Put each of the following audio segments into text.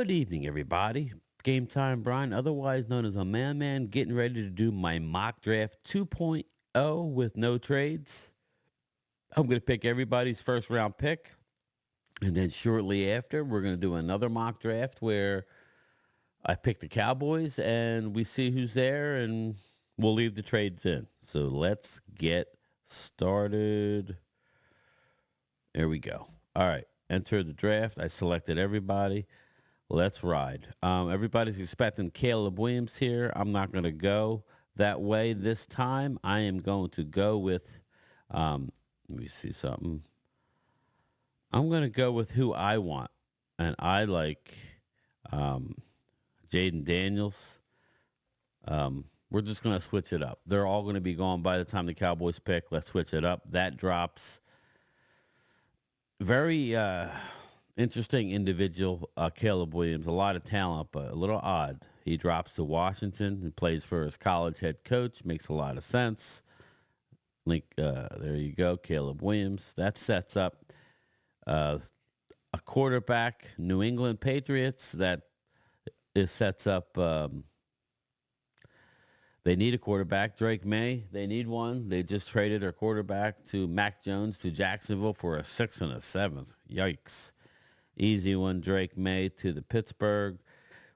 Good evening, everybody. Game Time Brian, otherwise known as a Man, getting ready to do my mock draft 2.0 with no trades. I'm going to pick everybody's first round pick. And then shortly after, we're going to do another mock draft where I pick the Cowboys and we see who's there and we'll leave the trades in. So let's get started. There we go. All right. Enter the draft. I selected everybody. Let's ride. Everybody's expecting Caleb Williams here. I'm not going to go that way this time. I am going to go with, let me see something. I'm going to go with who I want. And I like um, Jaden Daniels. We're just going to switch it up. They're all going to be gone by the time the Cowboys pick. Let's switch it up. That drops. Very interesting individual, Caleb Williams. A lot of talent, but a little odd. He drops to Washington and plays for his college head coach. Makes a lot of sense. Link, there you go, Caleb Williams. That sets up uh, a quarterback, New England Patriots. That sets up. They need a quarterback. Drake May, they need one. They just traded their quarterback to Mac Jones to Jacksonville for a sixth and a seventh. Yikes. Easy one, Drake May to the Pittsburgh.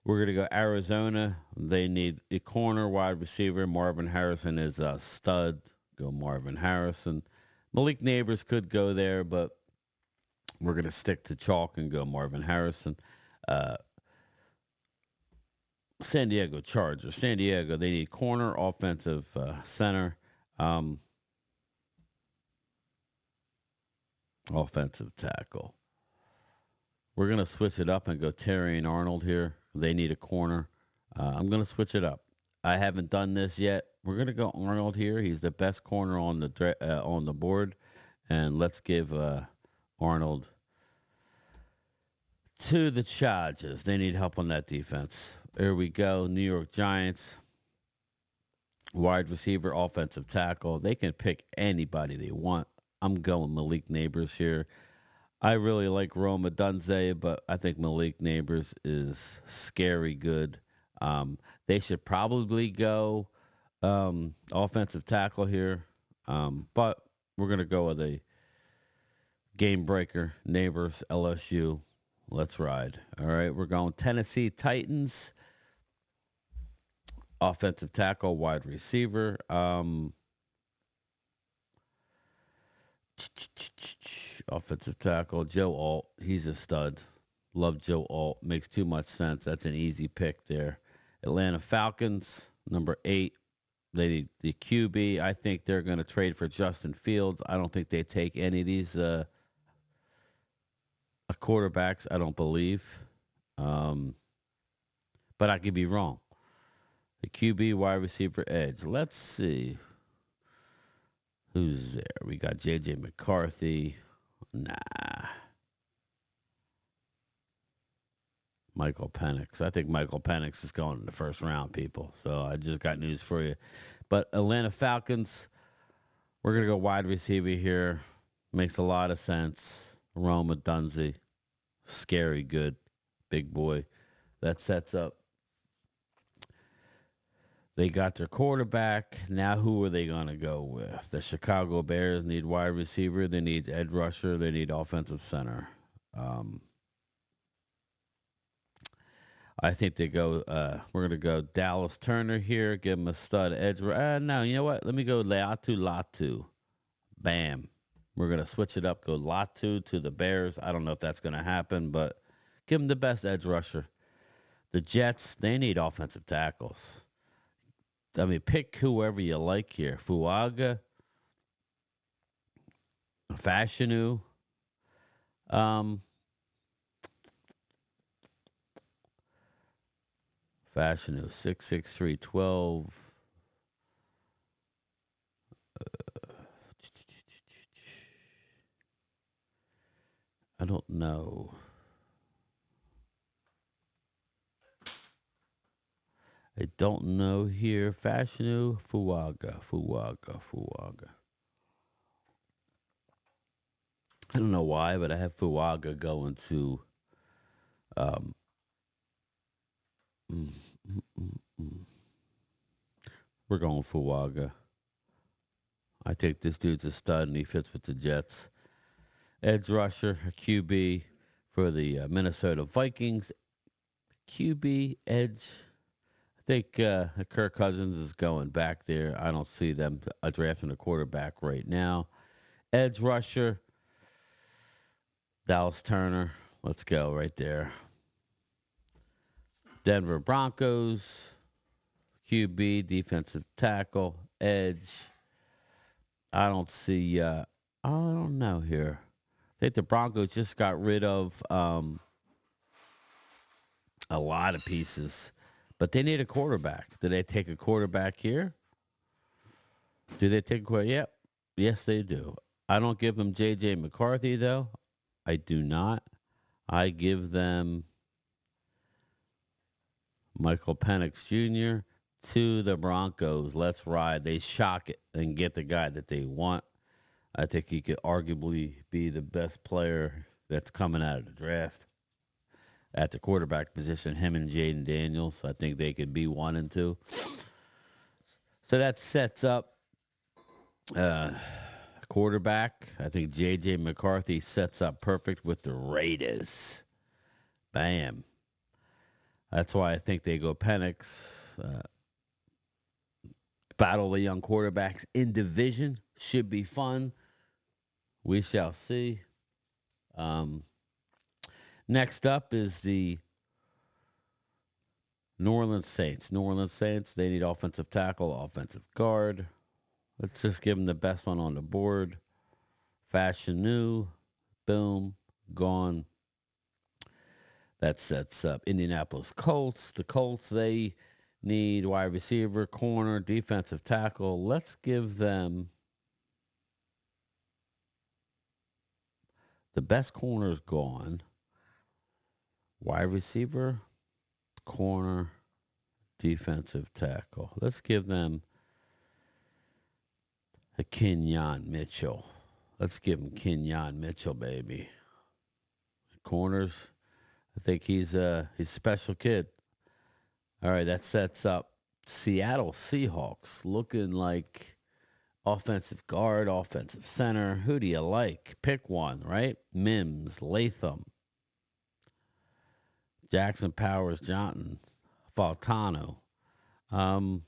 We're going to go Arizona. They need a corner, wide receiver. Marvin Harrison is a stud. Go Marvin Harrison. Malik Neighbors could go there, but we're going to stick to chalk and go Marvin Harrison. Uh, San Diego Chargers. San Diego, they need corner, offensive center, um, offensive tackle. We're going to switch it up and go Terry and Arnold here. They need a corner. I'm going to switch it up. I haven't done this yet. We're going to go Arnold here. He's the best corner on the board. And let's give Arnold to the Chargers. They need help on that defense. Here we go. New York Giants. Wide receiver, offensive tackle. They can pick anybody they want. I'm going Malik Neighbors here. I really like Roma Dunze, but I think Malik Neighbors is scary good. They should probably go offensive tackle here, but we're going to go with a game breaker. Neighbors, LSU. Let's ride. All right, we're going Tennessee Titans. Offensive tackle, wide receiver. Offensive tackle, Joe Alt. He's a stud. Love Joe Alt. Makes too much sense. That's an easy pick there. Atlanta Falcons, number 8. They need the QB. I think they're going to trade for Justin Fields. I don't think they take any of these quarterbacks. I don't believe. But I could be wrong. The QB, wide receiver, edge. Let's see. Who's there? We got J.J. McCarthy. Nah. Michael Penix. I think Michael Penix is going in the first round, people. So I just got news for you. But Atlanta Falcons, we're going to go wide receiver here. Makes a lot of sense. Roma Dunze. Scary good. Big boy. That sets up. They got their quarterback. Now who are they going to go with? The Chicago Bears need wide receiver. They need edge rusher. They need offensive center. I think they go, we're going to go Dallas Turner here. Give him a stud edge. No, you know what? Let me go Latu. Bam. We're going to switch it up. Go Latu to the Bears. I don't know if that's going to happen, but give him the best edge rusher. The Jets, they need offensive tackles. I mean, pick whoever you like here. Fuaga, Fashanu, Fashanu, 6'6", 12. I don't know. I don't know here. Fashanu, Fuaga. I don't know why, but I have Fuaga going to Mm, mm, mm, mm. We're going Fuaga. I think this dude's a stud and he fits with the Jets. Edge rusher, QB for the Minnesota Vikings. QB edge. I think Kirk Cousins is going back there. I don't see them drafting a quarterback right now. Edge rusher, Dallas Turner. Let's go right there. Denver Broncos, QB, defensive tackle, edge. I don't see. I don't know here. I think the Broncos just got rid of a lot of pieces, but they need a quarterback. Do they take a quarterback here? Do they take a quarterback? Yep. Yes, they do. I don't give them J.J. McCarthy, though. I do not. I give them Michael Penix Jr. to the Broncos. Let's ride. They shock it and get the guy that they want. I think he could arguably be the best player that's coming out of the draft at the quarterback position. Him and Jaden Daniels. I think they could be 1 and 2. So that sets up uh, quarterback. I think J.J. McCarthy sets up perfect with the Raiders. Bam. That's why I think they go Penix. Battle the young quarterbacks in division should be fun. We shall see. Um, Next up is the New Orleans Saints. New Orleans Saints, they need offensive tackle, offensive guard. Let's just give them the best one on the board. Fashion new, boom, gone. That sets up Indianapolis Colts. The Colts, they need wide receiver, corner, defensive tackle. Let's give them the best corner's gone. Wide receiver, corner, defensive tackle. Let's give them a Kenyon Mitchell. Let's give him Kenyon Mitchell, baby. Corners, I think he's a special kid. All right, that sets up Seattle Seahawks looking like offensive guard, offensive center. Who do you like? Pick one, right? Mims, Latham, Jackson Powers, Johnson, Faltano. Um,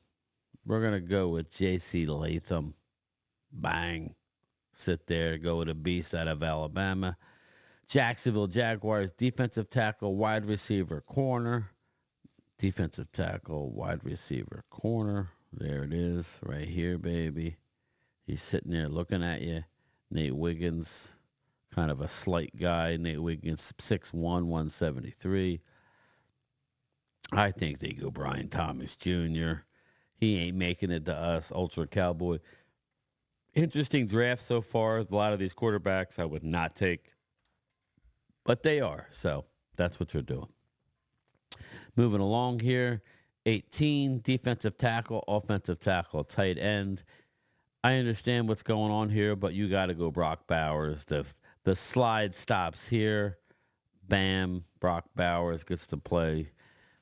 we're gonna go with J.C. Latham. Bang. Sit there, go with a beast out of Alabama. Jacksonville Jaguars, defensive tackle, wide receiver, corner. Defensive tackle, wide receiver, corner. There it is, right here, baby. He's sitting there looking at you. Nate Wiggins, kind of a slight guy. Nate Wiggins, 6'1", 173. I think they go Brian Thomas Jr. He ain't making it to us, Ultra Cowboy. Interesting draft so far. A lot of these quarterbacks I would not take, but they are. So that's what they're doing. Moving along here, 18, defensive tackle, offensive tackle, tight end. I understand what's going on here, but you got to go Brock Bowers. The slide stops here. Bam, Brock Bowers gets to play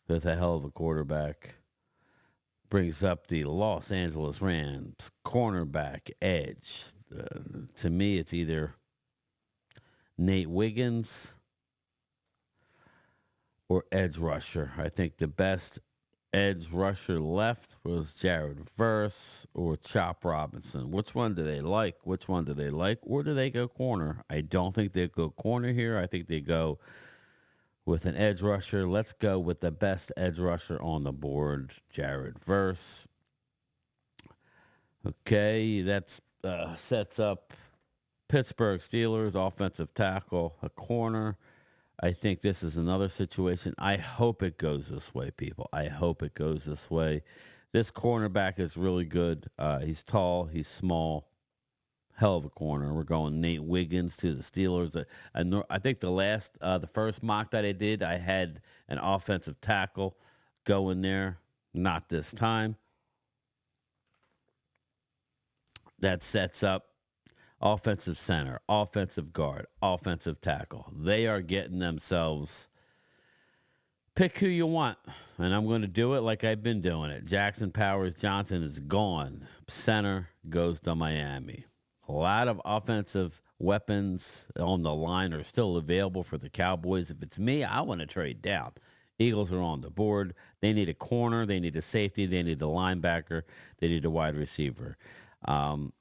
with a hell of a quarterback. Brings up the Los Angeles Rams cornerback edge. To me, it's either Nate Wiggins or edge rusher. I think the best edge rusher left was Jared Verse or Chop Robinson. Which one do they like? Which one do they like? Or do they go corner? I don't think they go corner here. I think they go with an edge rusher. Let's go with the best edge rusher on the board, Jared Verse. Okay, that's sets up Pittsburgh Steelers offensive tackle, a corner. I think this is another situation. I hope it goes this way, people. I hope it goes this way. This cornerback is really good. He's tall. He's small. Hell of a corner. We're going Nate Wiggins to the Steelers. I think the first mock that I did, I had an offensive tackle going there. Not this time. That sets up offensive center, offensive guard, offensive tackle. They are getting themselves Pick who you want, and I'm going to do it like I've been doing it. Jackson Powers Johnson is gone. Center goes to Miami. A lot of offensive weapons on the line are still available for the Cowboys. If it's me, I want to trade down. Eagles are on the board. They need a corner. They need a safety. They need a linebacker. They need a wide receiver. Um,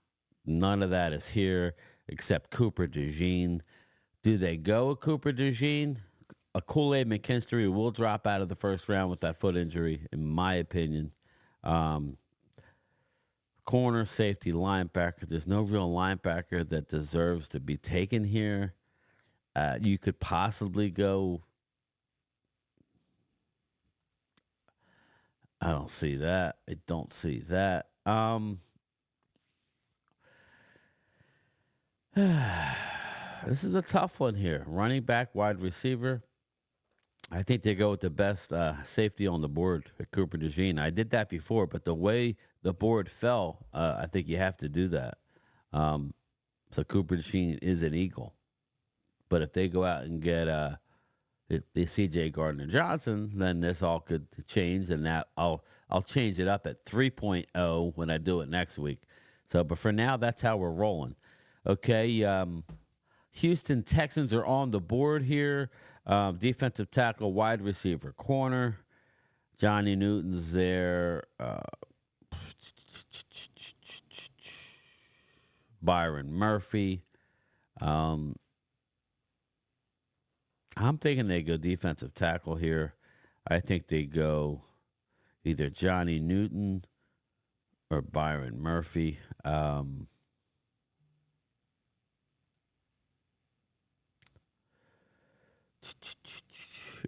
None of that is here except Cooper DeJean. Do they go with Cooper DeJean? A Kool-Aid McKinstry will drop out of the first round with that foot injury, in my opinion. Um, Corner, safety, linebacker. There's no real linebacker that deserves to be taken here. You could possibly go. I don't see that. I don't see that. This is a tough one here. Running back, wide receiver. I think they go with the best safety on the board, Cooper DeJean. I did that before, but the way the board fell, I think you have to do that. Um, so Cooper DeJean is an Eagle. But if they go out and get the C.J. Gardner Johnson, then this all could change, and that I'll change it up at 3.0 when I do it next week. So, but for now, that's how we're rolling. Okay. Houston Texans are on the board here. Defensive tackle, wide receiver, corner. Johnny Newton's there. Byron Murphy. Um, I'm thinking they go defensive tackle here. I think they go either Johnny Newton or Byron Murphy.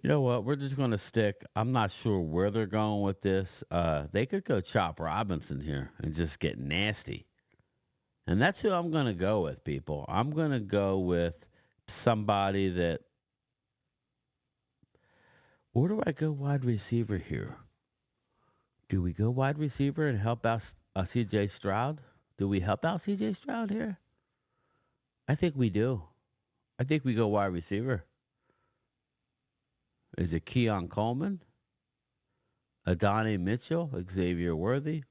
You know what? We're just going to stick. I'm not sure where they're going with this. They could go Chop Robinson here and just get nasty. And that's who I'm going to go with, people. I'm going to go with somebody that. Where do I go wide receiver here? Do we go wide receiver and help out CJ Stroud? Do we help out CJ Stroud here? I think we do. I think we go wide receiver. Is it Keon Coleman? Adonai Mitchell? Xavier Worthy?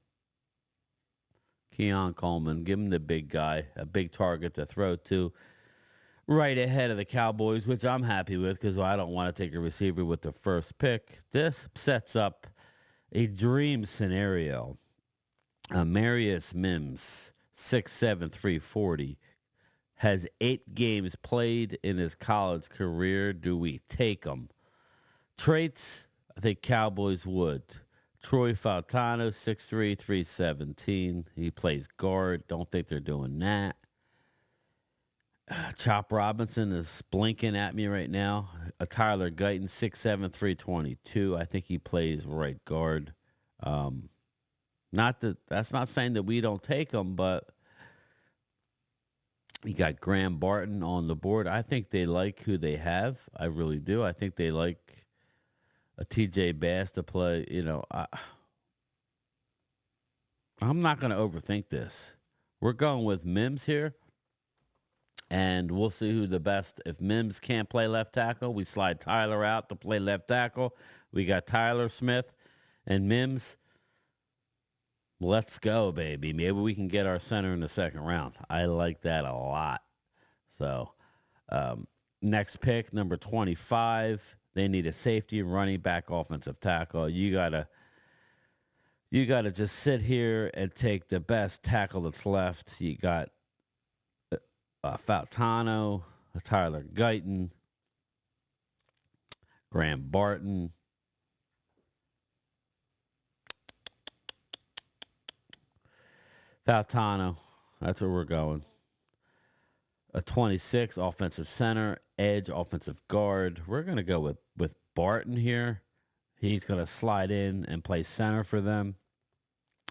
Keon Coleman. Give him the big guy, a big target to throw to. Right ahead of the Cowboys, which I'm happy with because I don't want to take a receiver with the first pick. This sets up a dream scenario. Marius Mims, 6'7", 340, has 8 games played in his college career. Do we take him? Traits, I think Cowboys would. Troy Faltano, 6'3", 317. He plays guard. Don't think they're doing that. Chop Robinson is blinking at me right now. Tyler Guyton, 6'7", 322. I think he plays right guard. Not that that's not saying that we don't take him, but you got Graham Barton on the board. I think they like who they have. I really do. I think they like a TJ Bass to play. I'm not going to overthink this. We're going with Mims here. And we'll see who the best. If Mims can't play left tackle, we slide Tyler out to play left tackle. We got Tyler Smith and Mims. Let's go, baby. Maybe we can get our center in the second round. I like that a lot. So, next pick, number 25. They need a safety, running back, offensive tackle. You gotta just sit here and take the best tackle that's left. You got Faltano, Tyler Guyton, Graham Barton. Faltano, that's where we're going. A 26 offensive center, edge, offensive guard. We're going to go with Barton here. He's going to slide in and play center for them.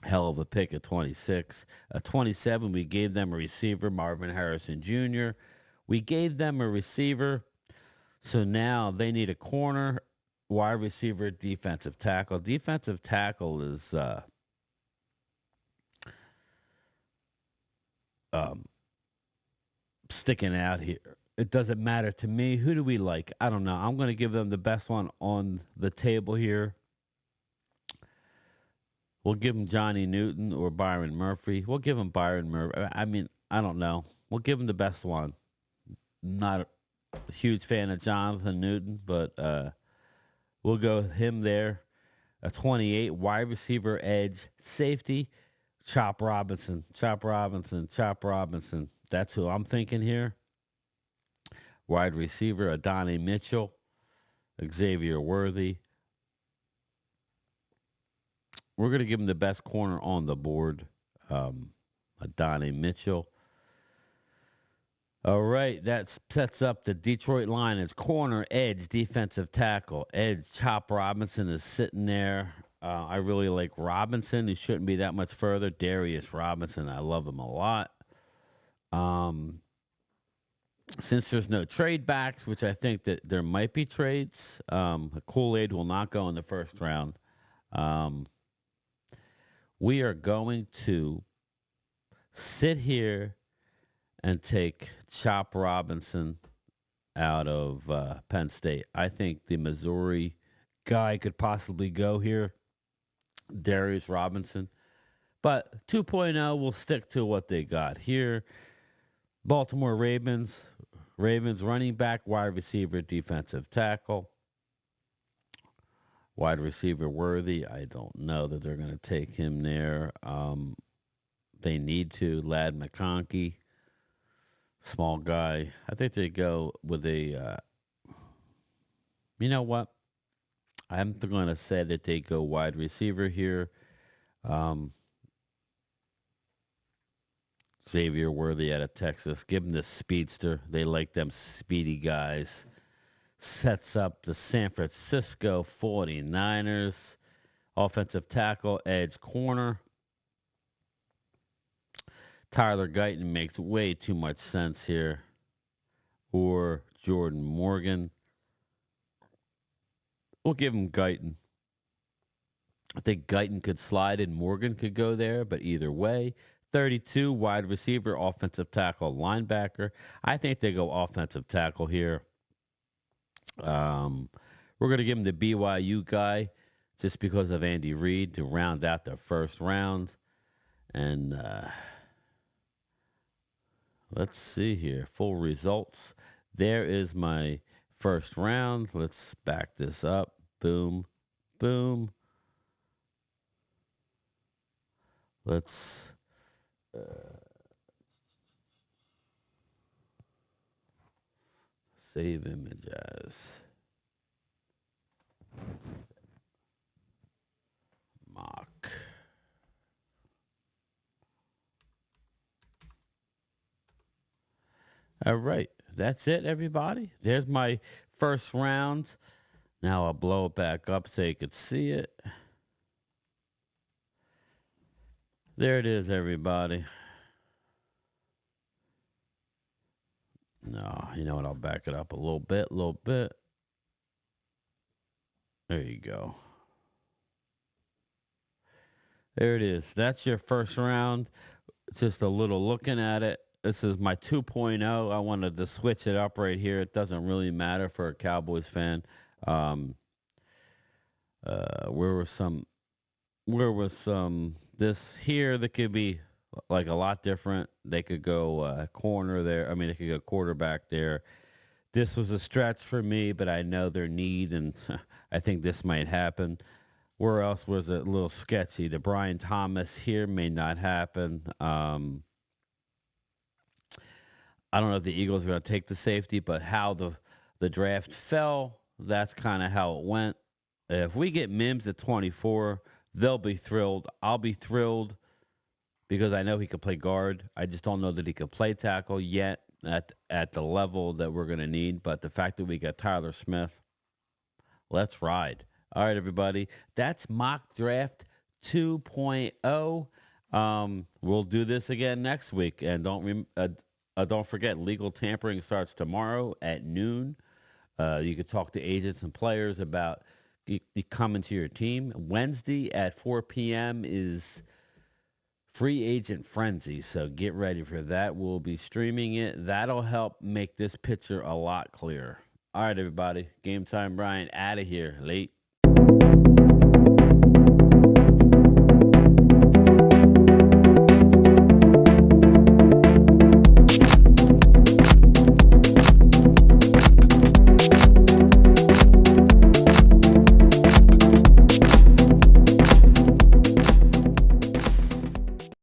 Hell of a pick at 26. At 27, we gave them a receiver, Marvin Harrison Jr. We gave them a receiver. So now they need a corner, wide receiver, defensive tackle. Defensive tackle is sticking out here. It doesn't matter to me. Who do we like? I don't know. I'm going to give them the best one on the table here. We'll give him Johnny Newton or Byron Murphy. We'll give him Byron Murphy. I mean, I don't know. We'll give him the best one. Not a huge fan of Jonathan Newton, but we'll go with him there. A 28 wide receiver, edge, safety, Chop Robinson, Chop Robinson, Chop Robinson. That's who I'm thinking here. Wide receiver, Adonai Mitchell, Xavier Worthy. We're going to give him the best corner on the board, Adonai Mitchell. All right, that sets up the Detroit Lions corner, edge, defensive tackle. Edge, Chop Robinson is sitting there. I really like Robinson. He shouldn't be that much further. Darius Robinson, I love him a lot. Um, since there's no trade backs, which I think that there might be trades, Kool-Aid will not go in the first round. Um, we are going to sit here and take Chop Robinson out of Penn State. I think the Missouri guy could possibly go here, Darius Robinson. But 2.0 will stick to what they got here. Baltimore Ravens, Ravens running back, wide receiver, defensive tackle. Wide receiver Worthy, I don't know that they're going to take him there. They need to. Lad McConkey, small guy. I think they go with a, you know what? I'm going to say that they go wide receiver here. Um, Xavier Worthy out of Texas. Give him the speedster. They like them speedy guys. Sets up the San Francisco 49ers. Offensive tackle, edge, corner. Tyler Guyton makes way too much sense here. Or Jordan Morgan. We'll give him Guyton. I think Guyton could slide and Morgan could go there, but either way, 32 wide receiver, offensive tackle, linebacker. I think they go offensive tackle here. Um, we're going to give him the BYU guy just because of Andy Reid to round out the first round. And let's see here. Full results. There is my first round. Let's back this up. Boom, boom. Let's save image as mock. All right. That's it, everybody. There's my first round. Now I'll blow it back up so you could see it. There it is, everybody. No, you know what? I'll back it up a little bit, There you go. There it is. That's your first round. Just a little looking at it. This is my 2.0. I wanted to switch it up right here. It doesn't really matter for a Cowboys fan. Um, where was some? Where was some? This here that could be like a lot different. They could go corner there. I mean, they could go quarterback there. This was a stretch for me, but I know their need, and I think this might happen. Where else was it a little sketchy? The Brian Thomas here may not happen. I don't know if the Eagles are going to take the safety, but how the draft fell, that's kind of how it went. If we get Mims at 24, they'll be thrilled. I'll be thrilled because I know he could play guard. I just don't know that he could play tackle yet at the level that we're going to need. But the fact that we got Tyler Smith, let's ride. All right, everybody. That's Mock Draft 2.0. We'll do this again next week. And don't forget, legal tampering starts tomorrow at noon. You can talk to agents and players about coming to your team. Wednesday at 4 p.m. is free agent frenzy. So get ready for that. We'll be streaming it. That'll help make this picture a lot clearer. All right, everybody. Game time, Brian. Out of here. Late.